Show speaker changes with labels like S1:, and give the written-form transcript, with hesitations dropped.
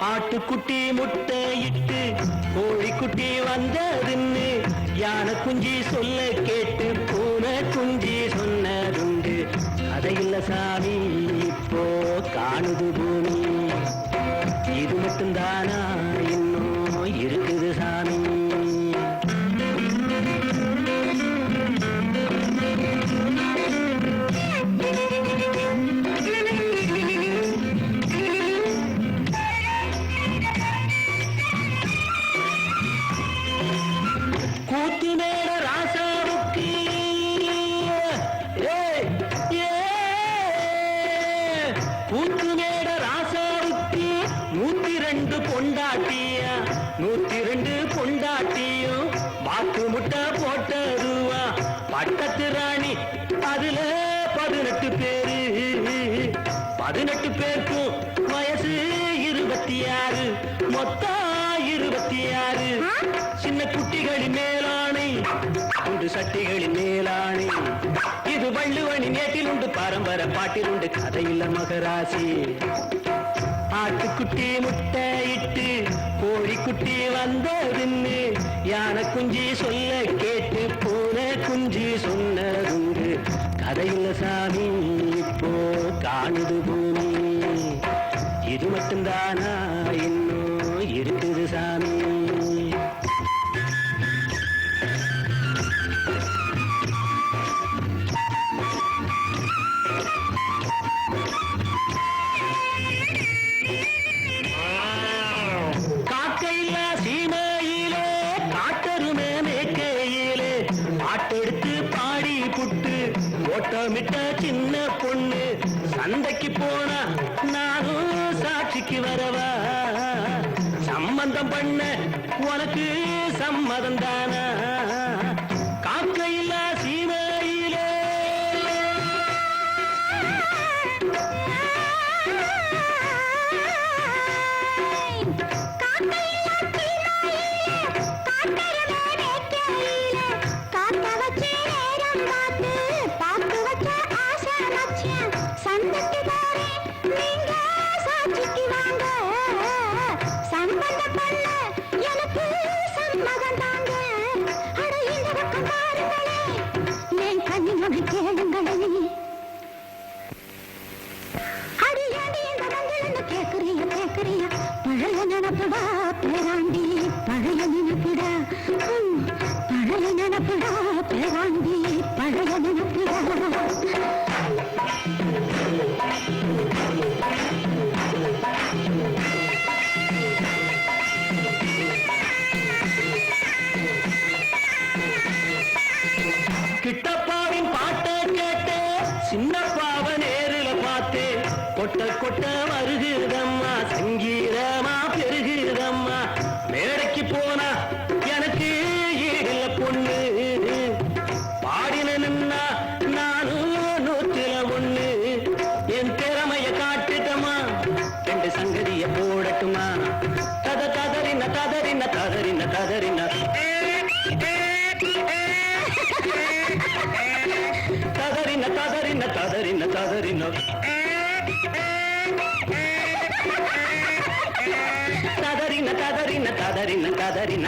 S1: ஆட்டுக்குட்டி முட்டையிட்டு கோழிக்குட்டி வந்ததுன்னு யானை குஞ்சி சொல்ல கேட்டு பூனை குஞ்சி சொன்னதுண்டு. அதையில்ல சாமி இப்போ காணுது பூமி, இது மட்டும்தானா இன்னும் இருக்குது சாமி. கூத்துமேட ராசாவுக்கு கூத்துமேட ராசாவுக்கு 102 பொண்டாட்டியா, 102 பொண்டாட்டியும் வாக்கு முட்டை போட்டதுவா. பட்டத்து ராணி அதுல 18 பேரு, 18 பேருக்கும் வயசு 26, மொத்தம் 26. சின்ன குட்டிகளின் மேலாணை, உண்டு சட்டிகளின் மேலாணை. இது வள்ளுவனின் நேட்டில் உண்டு, பரம்பர பாட்டில் உண்டு, கதையில்ல மகராசி. ஆட்டுக்குட்டி முட்டையிட்டு கோழிக்குட்டி வந்ததுன்னு யானை குஞ்சி சொல்ல கேட்டு பூனை குஞ்சி சொன்னதுண்டு. கதையில்ல சாமி இப்போ காணுது பூமி, இது மட்டும்தானா இன்னும் இருக்குது சாமி. காக்கையில சீமையிலே காட்டருமே மேக்கையிலே பாட்டெடுத்து பாடி புட்டு ஓட்டமிட்ட சின்ன பொண்ணு. சந்தைக்கு போனா நானும் சாட்சிக்கு வரவா, சம்பந்தம் பண்ண உனக்கு சம்மதம் தானா. காக்கையில சீமையிலே பழைய நினப்புடா பேராண்டி, பழைய நினப்புடா, பழைய நினப்புடா பேராண்டி, பழைய நினப்புடா. கிட்டப்பாவின் பாட்டை கேட்டு சின்னப்பாவ நேரில பார்த்து கொட்ட கொட்ட வருகிறதம்மா, சங்கீரமா பெருகிறதம்மா. மேடைக்கு போனா எனக்கு ஈடில்ல பொண்ணு, பாடினா நானும் 101. என் திறமைய காட்டுட்டமா, 2 சங்கதிய போடட்டுமா. தத ததறின ததறின ததறின ததறின ததறின ததறின ததறின ததறின ததறின ததறின ததறின ததறின